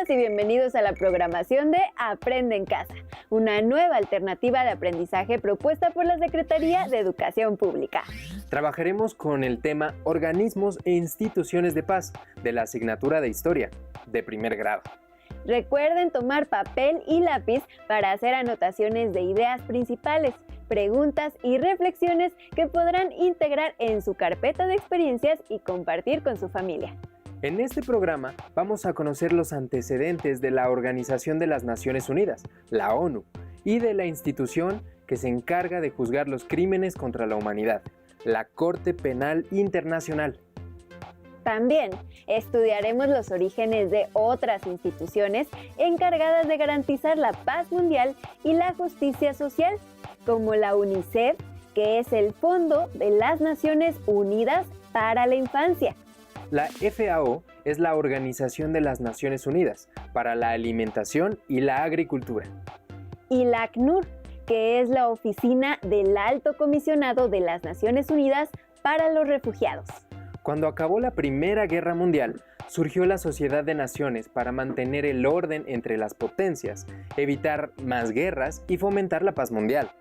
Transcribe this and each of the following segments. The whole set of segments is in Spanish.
Bienvenidas y bienvenidos a la programación de Aprende en Casa, una nueva alternativa de aprendizaje propuesta por la Secretaría de Educación Pública. Trabajaremos con el tema Organismos e Instituciones de Paz de la asignatura de Historia, de primer grado. Recuerden tomar papel y lápiz para hacer anotaciones de ideas principales, preguntas y reflexiones que podrán integrar en su carpeta de experiencias y compartir con su familia. En este programa vamos a conocer los antecedentes de la Organización de las Naciones Unidas, la ONU, y de la institución que se encarga de juzgar los crímenes contra la humanidad, la Corte Penal Internacional. También estudiaremos los orígenes de otras instituciones encargadas de garantizar la paz mundial y la justicia social, como la UNICEF, que es el Fondo de las Naciones Unidas para la Infancia. La FAO es la Organización de las Naciones Unidas para la Alimentación y la Agricultura. Y la ACNUR, que es la Oficina del Alto Comisionado de las Naciones Unidas para los Refugiados. Cuando acabó la Primera Guerra Mundial, surgió la Sociedad de Naciones para mantener el orden entre las potencias, evitar más guerras y fomentar la paz mundial.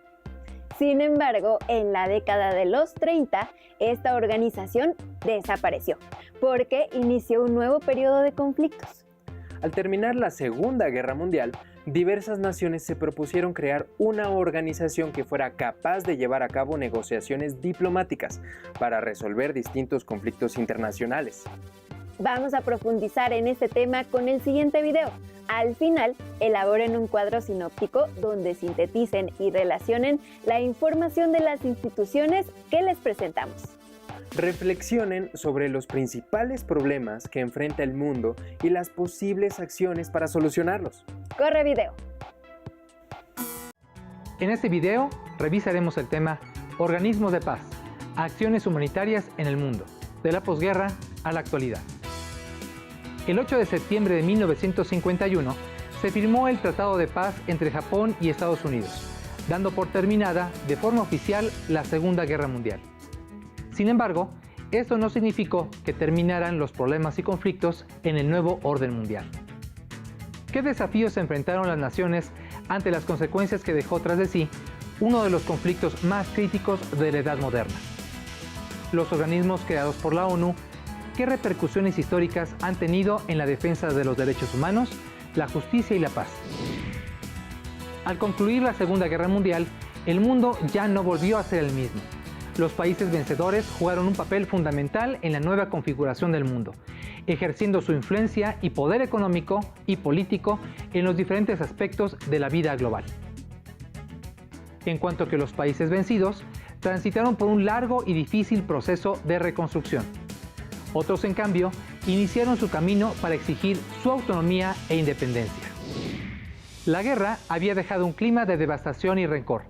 Sin embargo, en la década de los 30, esta organización desapareció, porque inició un nuevo periodo de conflictos. Al terminar la Segunda Guerra Mundial, diversas naciones se propusieron crear una organización que fuera capaz de llevar a cabo negociaciones diplomáticas para resolver distintos conflictos internacionales. Vamos a profundizar en este tema con el siguiente video. Al final, elaboren un cuadro sinóptico donde sinteticen y relacionen la información de las instituciones que les presentamos. Reflexionen sobre los principales problemas que enfrenta el mundo y las posibles acciones para solucionarlos. ¡Corre video! En este video revisaremos el tema Organismos de Paz, acciones humanitarias en el mundo, de la posguerra a la actualidad. El 8 de septiembre de 1951 se firmó el Tratado de Paz entre Japón y Estados Unidos, dando por terminada de forma oficial la Segunda Guerra Mundial. Sin embargo, esto no significó que terminaran los problemas y conflictos en el nuevo orden mundial. ¿Qué desafíos enfrentaron las naciones ante las consecuencias que dejó tras de sí uno de los conflictos más críticos de la Edad Moderna? Los organismos creados por la ONU, ¿qué repercusiones históricas han tenido en la defensa de los derechos humanos, la justicia y la paz? Al concluir la Segunda Guerra Mundial, el mundo ya no volvió a ser el mismo. Los países vencedores jugaron un papel fundamental en la nueva configuración del mundo, ejerciendo su influencia y poder económico y político en los diferentes aspectos de la vida global. En cuanto que los países vencidos transitaron por un largo y difícil proceso de reconstrucción. Otros, en cambio, iniciaron su camino para exigir su autonomía e independencia. La guerra había dejado un clima de devastación y rencor.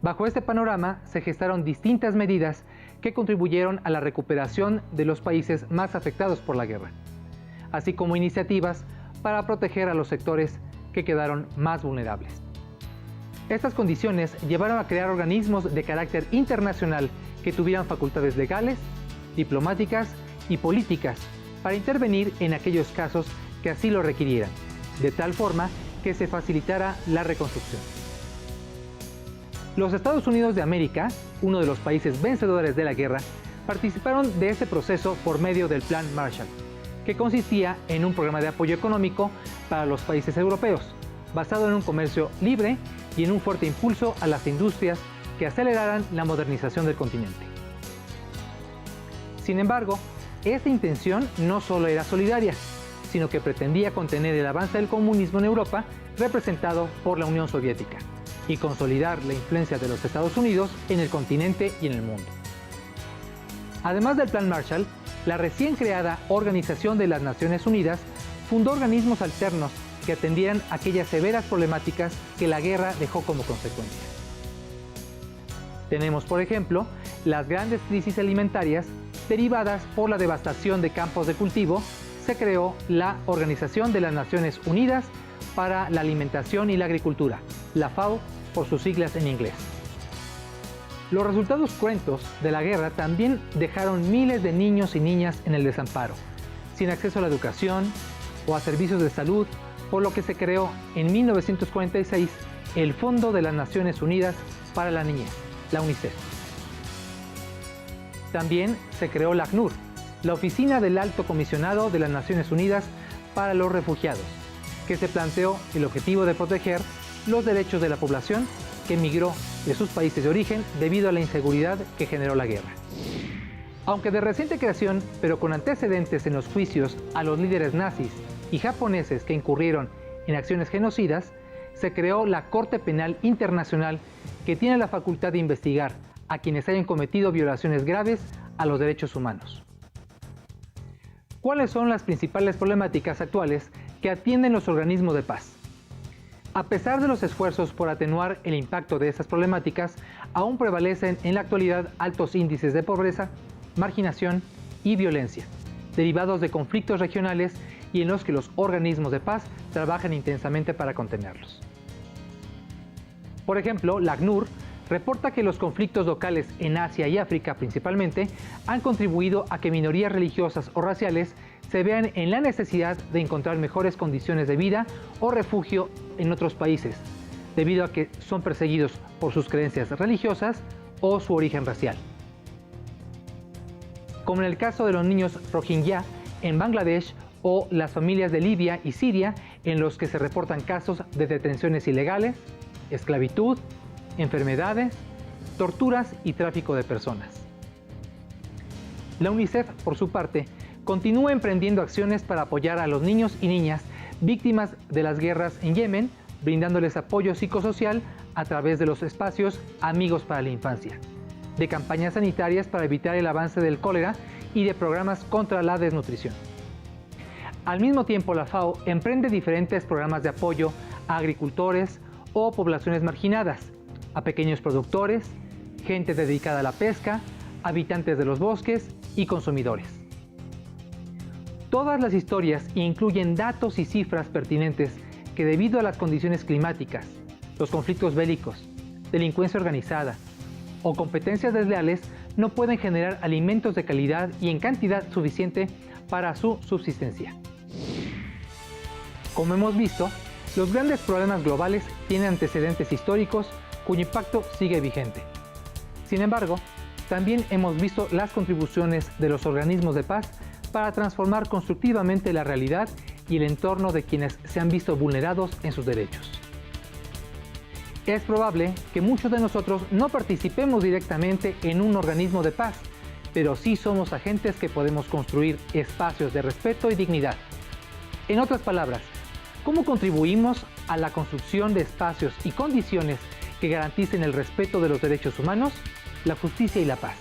Bajo este panorama se gestaron distintas medidas que contribuyeron a la recuperación de los países más afectados por la guerra, así como iniciativas para proteger a los sectores que quedaron más vulnerables. Estas condiciones llevaron a crear organismos de carácter internacional que tuvieran facultades legales, diplomáticas y políticas para intervenir en aquellos casos que así lo requirieran, de tal forma que se facilitara la reconstrucción. Los Estados Unidos de América, uno de los países vencedores de la guerra, participaron de este proceso por medio del Plan Marshall, que consistía en un programa de apoyo económico para los países europeos, basado en un comercio libre y en un fuerte impulso a las industrias que aceleraran la modernización del continente. Sin embargo, esta intención no solo era solidaria, sino que pretendía contener el avance del comunismo en Europa, representado por la Unión Soviética, y consolidar la influencia de los Estados Unidos en el continente y en el mundo. Además del Plan Marshall, la recién creada Organización de las Naciones Unidas fundó organismos alternos que atendieran aquellas severas problemáticas que la guerra dejó como consecuencia. Tenemos, por ejemplo, las grandes crisis alimentarias derivadas por la devastación de campos de cultivo. Se creó la Organización de las Naciones Unidas para la Alimentación y la Agricultura, la FAO por sus siglas en inglés. Los resultados cruentos de la guerra también dejaron miles de niños y niñas en el desamparo, sin acceso a la educación, o a servicios de salud, por lo que se creó en 1946 el Fondo de las Naciones Unidas para la Niñez, la UNICEF. También se creó la ACNUR, la Oficina del Alto Comisionado de las Naciones Unidas para los Refugiados, que se planteó el objetivo de proteger los derechos de la población que emigró de sus países de origen debido a la inseguridad que generó la guerra. Aunque de reciente creación, pero con antecedentes en los juicios a los líderes nazis y japoneses que incurrieron en acciones genocidas, se creó la Corte Penal Internacional, que tiene la facultad de investigar a quienes hayan cometido violaciones graves a los derechos humanos. ¿Cuáles son las principales problemáticas actuales que atienden los organismos de paz? A pesar de los esfuerzos por atenuar el impacto de estas problemáticas, aún prevalecen en la actualidad altos índices de pobreza, marginación y violencia, derivados de conflictos regionales y en los que los organismos de paz trabajan intensamente para contenerlos. Por ejemplo, la ACNUR reporta que los conflictos locales en Asia y África principalmente han contribuido a que minorías religiosas o raciales se vean en la necesidad de encontrar mejores condiciones de vida o refugio en otros países, debido a que son perseguidos por sus creencias religiosas o su origen racial. Como en el caso de los niños Rohingya en Bangladesh o las familias de Libia y Siria, en los que se reportan casos de detenciones ilegales, esclavitud, enfermedades, torturas y tráfico de personas. La UNICEF, por su parte, continúa emprendiendo acciones para apoyar a los niños y niñas víctimas de las guerras en Yemen, brindándoles apoyo psicosocial a través de los espacios Amigos para la Infancia, de campañas sanitarias para evitar el avance del cólera y de programas contra la desnutrición. Al mismo tiempo, la FAO emprende diferentes programas de apoyo a agricultores o poblaciones marginadas, a pequeños productores, gente dedicada a la pesca, habitantes de los bosques y consumidores. Todas las historias incluyen datos y cifras pertinentes que, debido a las condiciones climáticas, los conflictos bélicos, delincuencia organizada o competencias desleales, no pueden generar alimentos de calidad y en cantidad suficiente para su subsistencia. Como hemos visto, los grandes problemas globales tienen antecedentes históricos cuyo impacto sigue vigente. Sin embargo, también hemos visto las contribuciones de los organismos de paz para transformar constructivamente la realidad y el entorno de quienes se han visto vulnerados en sus derechos. Es probable que muchos de nosotros no participemos directamente en un organismo de paz, pero sí somos agentes que podemos construir espacios de respeto y dignidad. En otras palabras, ¿cómo contribuimos a la construcción de espacios y condiciones que garanticen el respeto de los derechos humanos, la justicia y la paz?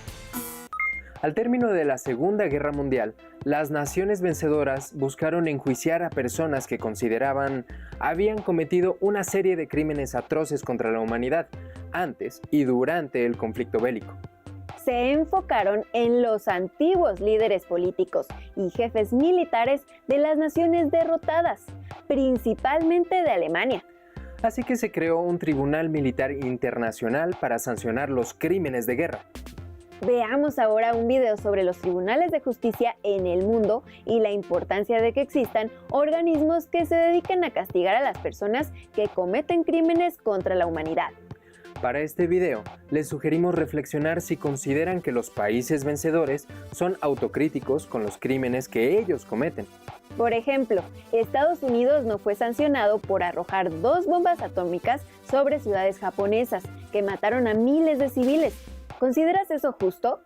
Al término de la Segunda Guerra Mundial, las naciones vencedoras buscaron enjuiciar a personas que consideraban habían cometido una serie de crímenes atroces contra la humanidad antes y durante el conflicto bélico. Se enfocaron en los antiguos líderes políticos y jefes militares de las naciones derrotadas, principalmente de Alemania. Así que se creó un tribunal militar internacional para sancionar los crímenes de guerra. Veamos ahora un video sobre los tribunales de justicia en el mundo y la importancia de que existan organismos que se dediquen a castigar a las personas que cometen crímenes contra la humanidad. Para este video, les sugerimos reflexionar si consideran que los países vencedores son autocríticos con los crímenes que ellos cometen. Por ejemplo, Estados Unidos no fue sancionado por arrojar 2 bombas atómicas sobre ciudades japonesas que mataron a miles de civiles. ¿Consideras eso justo?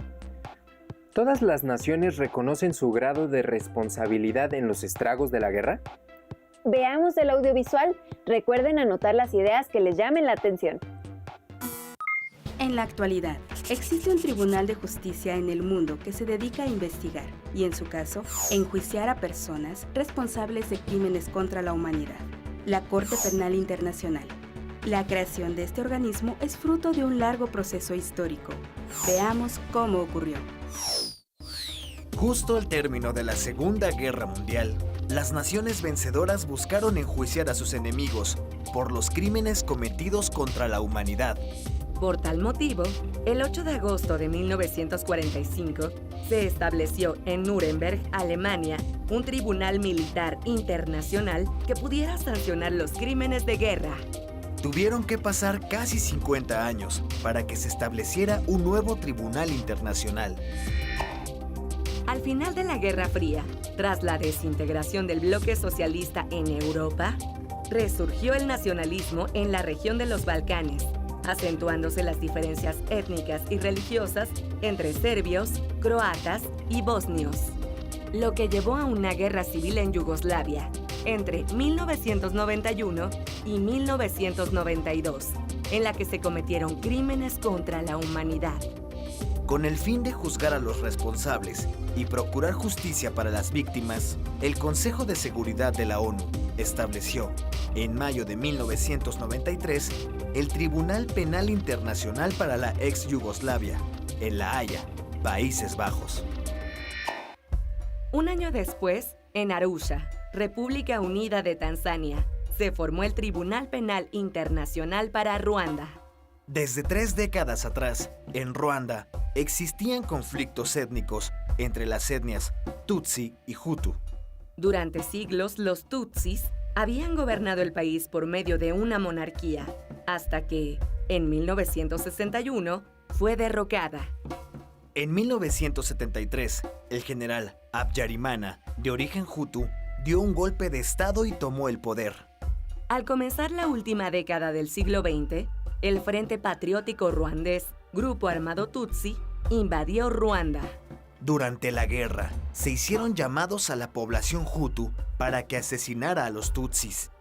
¿Todas las naciones reconocen su grado de responsabilidad en los estragos de la guerra? Veamos el audiovisual. Recuerden anotar las ideas que les llamen la atención. En la actualidad, existe un tribunal de justicia en el mundo que se dedica a investigar y, en su caso, enjuiciar a personas responsables de crímenes contra la humanidad, la Corte Penal Internacional. La creación de este organismo es fruto de un largo proceso histórico. Veamos cómo ocurrió. Justo al término de la Segunda Guerra Mundial, las naciones vencedoras buscaron enjuiciar a sus enemigos por los crímenes cometidos contra la humanidad. Por tal motivo, el 8 de agosto de 1945 se estableció en Nuremberg, Alemania, un tribunal militar internacional que pudiera sancionar los crímenes de guerra. Tuvieron que pasar casi 50 años para que se estableciera un nuevo tribunal internacional. Al final de la Guerra Fría, tras la desintegración del bloque socialista en Europa, resurgió el nacionalismo en la región de los Balcanes, acentuándose las diferencias étnicas y religiosas entre serbios, croatas y bosnios, lo que llevó a una guerra civil en Yugoslavia entre 1991 y 1992, en la que se cometieron crímenes contra la humanidad. Con el fin de juzgar a los responsables y procurar justicia para las víctimas, el Consejo de Seguridad de la ONU estableció, en mayo de 1993, el Tribunal Penal Internacional para la ex Yugoslavia, en La Haya, Países Bajos. Un año después, en Arusha, República Unida de Tanzania, se formó el Tribunal Penal Internacional para Ruanda. Desde 3 décadas atrás, en Ruanda, existían conflictos étnicos entre las etnias Tutsi y Hutu. Durante siglos, los Tutsis habían gobernado el país por medio de una monarquía, hasta que, en 1961, fue derrocada. En 1973, el general Habyarimana, de origen Hutu, dio un golpe de estado y tomó el poder. Al comenzar la última década del siglo XX, el Frente Patriótico Ruandés, grupo armado Tutsi, invadió Ruanda. Durante la guerra, se hicieron llamados a la población Hutu para que asesinara a los Tutsis.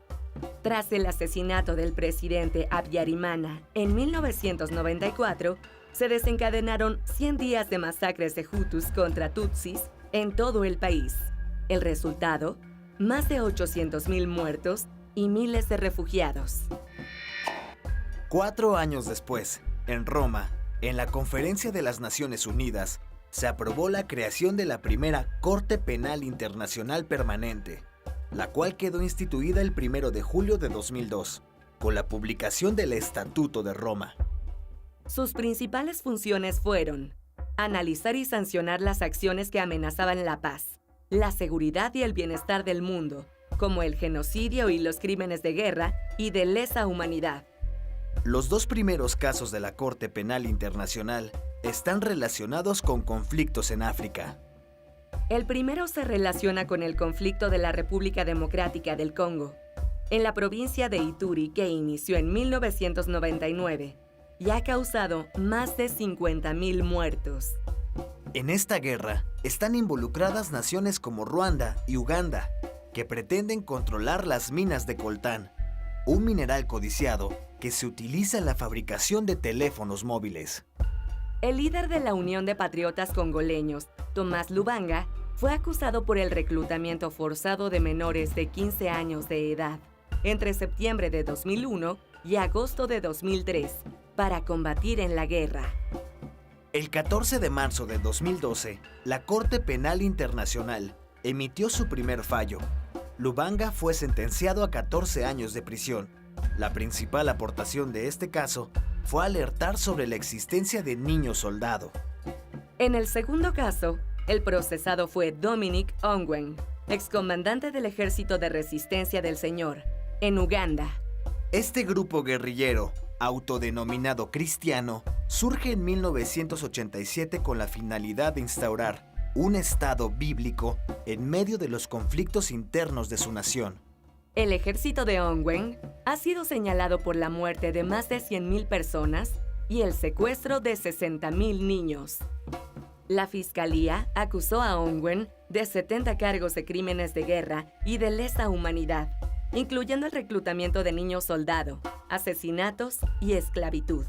Tras el asesinato del presidente Habyarimana en 1994, se desencadenaron 100 días de masacres de Hutus contra Tutsis en todo el país. El resultado, más de 800,000 muertos y miles de refugiados. 4 años después, en Roma, en la Conferencia de las Naciones Unidas, se aprobó la creación de la primera Corte Penal Internacional Permanente, la cual quedó instituida el 1 de julio de 2002, con la publicación del Estatuto de Roma. Sus principales funciones fueron analizar y sancionar las acciones que amenazaban la paz, la seguridad y el bienestar del mundo, como el genocidio y los crímenes de guerra y de lesa humanidad. Los 2 primeros casos de la Corte Penal Internacional están relacionados con conflictos en África. El primero se relaciona con el conflicto de la República Democrática del Congo, en la provincia de Ituri, que inició en 1999 y ha causado más de 50,000 muertos. En esta guerra están involucradas naciones como Ruanda y Uganda, que pretenden controlar las minas de coltán, un mineral codiciado que se utiliza en la fabricación de teléfonos móviles. El líder de la Unión de Patriotas Congoleños, Tomás Lubanga, fue acusado por el reclutamiento forzado de menores de 15 años de edad entre septiembre de 2001 y agosto de 2003 para combatir en la guerra. El 14 de marzo de 2012, la Corte Penal Internacional emitió su primer fallo. Lubanga fue sentenciado a 14 años de prisión. La principal aportación de este caso fue alertar sobre la existencia de niños soldado. En el segundo caso, el procesado fue Dominic Ongwen, excomandante del Ejército de Resistencia del Señor, en Uganda. Este grupo guerrillero, autodenominado cristiano, surge en 1987 con la finalidad de instaurar un Estado bíblico en medio de los conflictos internos de su nación. El ejército de Ongwen ha sido señalado por la muerte de más de 100,000 personas y el secuestro de 60,000 niños. La fiscalía acusó a Ongwen de 70 cargos de crímenes de guerra y de lesa humanidad, incluyendo el reclutamiento de niños soldado, asesinatos y esclavitud.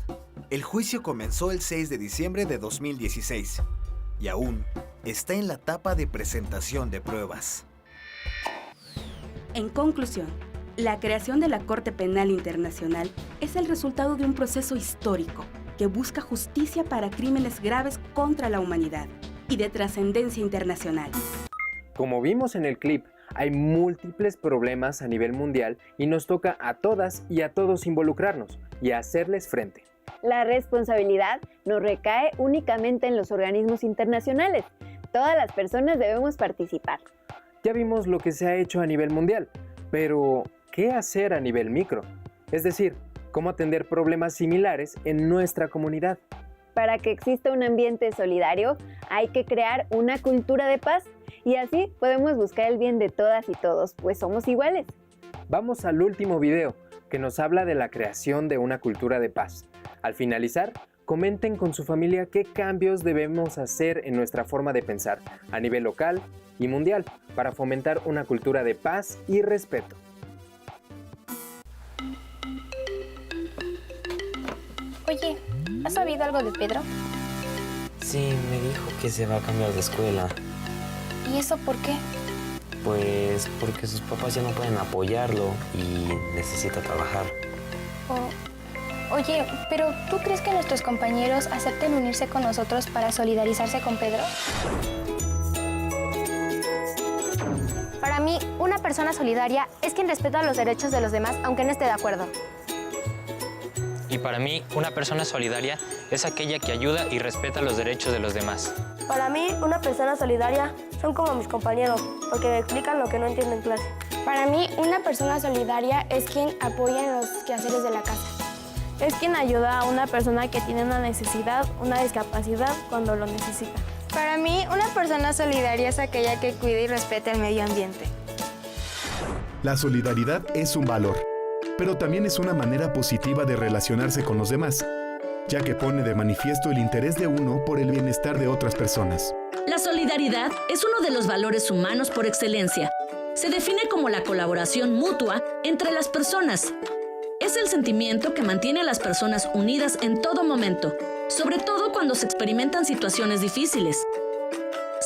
El juicio comenzó el 6 de diciembre de 2016 y aún está en la etapa de presentación de pruebas. En conclusión, la creación de la Corte Penal Internacional es el resultado de un proceso histórico que busca justicia para crímenes graves contra la humanidad y de trascendencia internacional. Como vimos en el clip, hay múltiples problemas a nivel mundial y nos toca a todas y a todos involucrarnos y hacerles frente. La responsabilidad no recae únicamente en los organismos internacionales. Todas las personas debemos participar. Ya vimos lo que se ha hecho a nivel mundial, pero ¿qué hacer a nivel micro? Es decir, ¿cómo atender problemas similares en nuestra comunidad? Para que exista un ambiente solidario, hay que crear una cultura de paz y así podemos buscar el bien de todas y todos, pues somos iguales. Vamos al último video, que nos habla de la creación de una cultura de paz. Al finalizar, comenten con su familia qué cambios debemos hacer en nuestra forma de pensar a nivel local y mundial para fomentar una cultura de paz y respeto. Oye, ¿has sabido algo de Pedro? Sí, me dijo que se va a cambiar de escuela. ¿Y eso por qué? Pues porque sus papás ya no pueden apoyarlo y necesita trabajar. Oye, pero ¿tú crees que nuestros compañeros acepten unirse con nosotros para solidarizarse con Pedro? Para mí, una persona solidaria es quien respeta los derechos de los demás aunque no esté de acuerdo. Y para mí, una persona solidaria es aquella que ayuda y respeta los derechos de los demás. Para mí, una persona solidaria son como mis compañeros, porque me explican lo que no entiendo en clase. Para mí, una persona solidaria es quien apoya en los quehaceres de la casa. Es quien ayuda a una persona que tiene una necesidad, una discapacidad, cuando lo necesita. Para mí, una persona solidaria es aquella que cuida y respeta el medio ambiente. La solidaridad es un valor, pero también es una manera positiva de relacionarse con los demás, ya que pone de manifiesto el interés de uno por el bienestar de otras personas. La solidaridad es uno de los valores humanos por excelencia. Se define como la colaboración mutua entre las personas. Es el sentimiento que mantiene a las personas unidas en todo momento, sobre todo cuando se experimentan situaciones difíciles.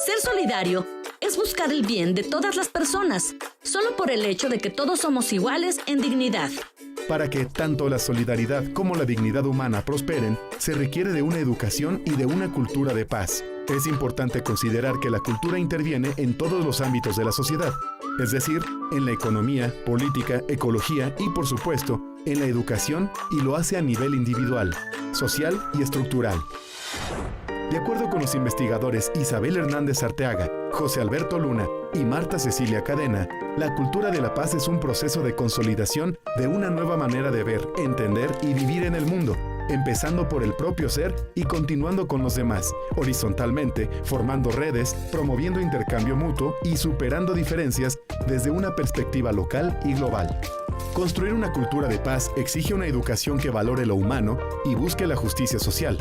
Ser solidario es buscar el bien de todas las personas, solo por el hecho de que todos somos iguales en dignidad. Para que tanto la solidaridad como la dignidad humana prosperen, se requiere de una educación y de una cultura de paz. Es importante considerar que la cultura interviene en todos los ámbitos de la sociedad, es decir, en la economía, política, ecología y, por supuesto, en la educación, y lo hace a nivel individual, social y estructural. De acuerdo con los investigadores Isabel Hernández Arteaga, José Alberto Luna y Marta Cecilia Cadena, la cultura de la paz es un proceso de consolidación de una nueva manera de ver, entender y vivir en el mundo, empezando por el propio ser y continuando con los demás, horizontalmente, formando redes, promoviendo intercambio mutuo y superando diferencias desde una perspectiva local y global. Construir una cultura de paz exige una educación que valore lo humano y busque la justicia social.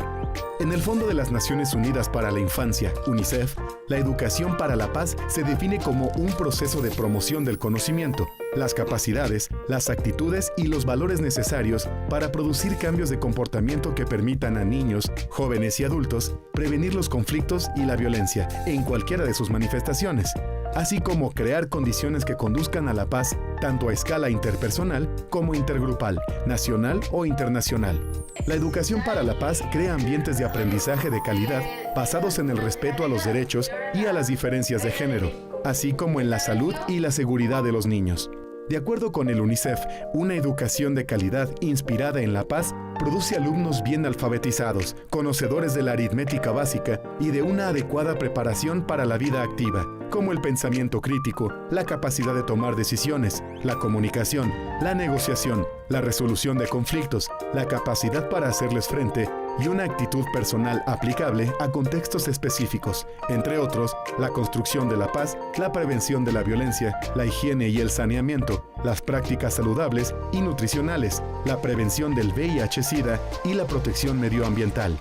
En el Fondo de las Naciones Unidas para la Infancia, UNICEF, la educación para la paz se define como un proceso de promoción del conocimiento, las capacidades, las actitudes y los valores necesarios para producir cambios de comportamiento que permitan a niños, jóvenes y adultos prevenir los conflictos y la violencia en cualquiera de sus manifestaciones, así como crear condiciones que conduzcan a la paz tanto a escala interpersonal como intergrupal, nacional o internacional. La educación para la paz crea ambientes de aprendizaje de calidad basados en el respeto a los derechos y a las diferencias de género, así como en la salud y la seguridad de los niños. De acuerdo con el UNICEF, una educación de calidad inspirada en la paz produce alumnos bien alfabetizados, conocedores de la aritmética básica y de una adecuada preparación para la vida activa, como el pensamiento crítico, la capacidad de tomar decisiones, la comunicación, la negociación, la resolución de conflictos, la capacidad para hacerles frente y una actitud personal aplicable a contextos específicos, entre otros, la construcción de la paz, la prevención de la violencia, la higiene y el saneamiento, las prácticas saludables y nutricionales, la prevención del VIH-Sida y la protección medioambiental.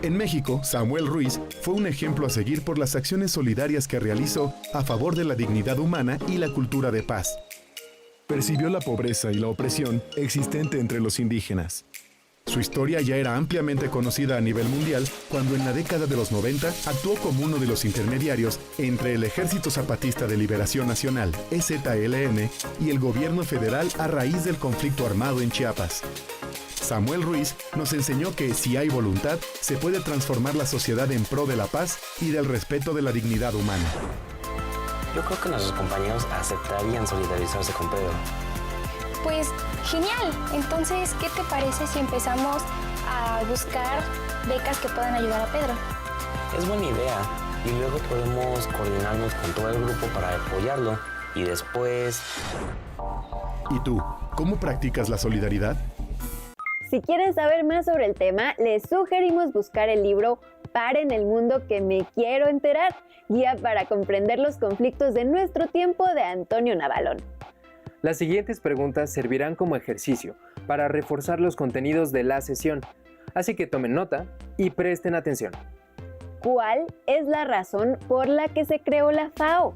En México, Samuel Ruiz fue un ejemplo a seguir por las acciones solidarias que realizó a favor de la dignidad humana y la cultura de paz. Percibió la pobreza y la opresión existente entre los indígenas. Su historia ya era ampliamente conocida a nivel mundial cuando en la década de los 90 actuó como uno de los intermediarios entre el Ejército Zapatista de Liberación Nacional, EZLN, y el gobierno federal a raíz del conflicto armado en Chiapas. Samuel Ruiz nos enseñó que si hay voluntad, se puede transformar la sociedad en pro de la paz y del respeto de la dignidad humana. Yo creo que nuestros compañeros aceptarían solidarizarse con Pedro. pues genial. Entonces, ¿qué te parece si empezamos a buscar becas que puedan ayudar a Pedro? Es buena idea. Y luego podemos coordinarnos con todo el grupo para apoyarlo. Y después... ¿Y tú? ¿Cómo practicas la solidaridad? Si quieren saber más sobre el tema, les sugerimos buscar el libro Paren el mundo que me quiero enterar, guía para comprender los conflictos de nuestro tiempo de Antonio Navalón. Las siguientes preguntas servirán como ejercicio para reforzar los contenidos de la sesión, así que tomen nota y presten atención. ¿Cuál es la razón por la que se creó la FAO?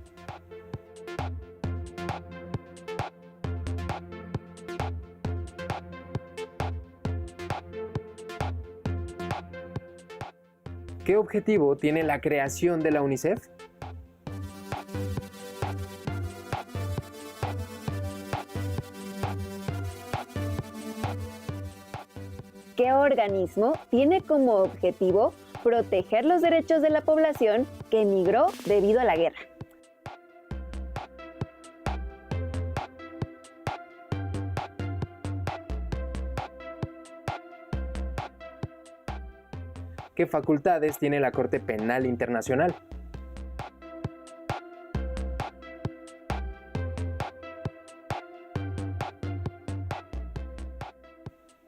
¿Qué objetivo tiene la creación de la UNICEF? ¿Qué organismo tiene como objetivo proteger los derechos de la población que emigró debido a la guerra? ¿Qué facultades tiene la Corte Penal Internacional?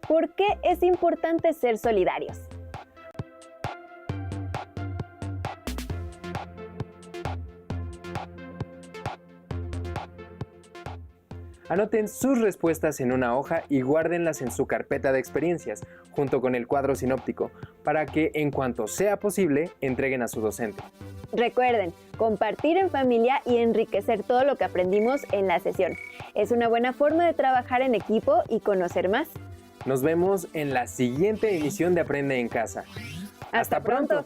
¿Por qué es importante ser solidarios? Anoten sus respuestas en una hoja y guárdenlas en su carpeta de experiencias, junto con el cuadro sinóptico, para que en cuanto sea posible entreguen a su docente. Recuerden, compartir en familia y enriquecer todo lo que aprendimos en la sesión. Es una buena forma de trabajar en equipo y conocer más. Nos vemos en la siguiente emisión de Aprende en Casa. ¡Hasta pronto!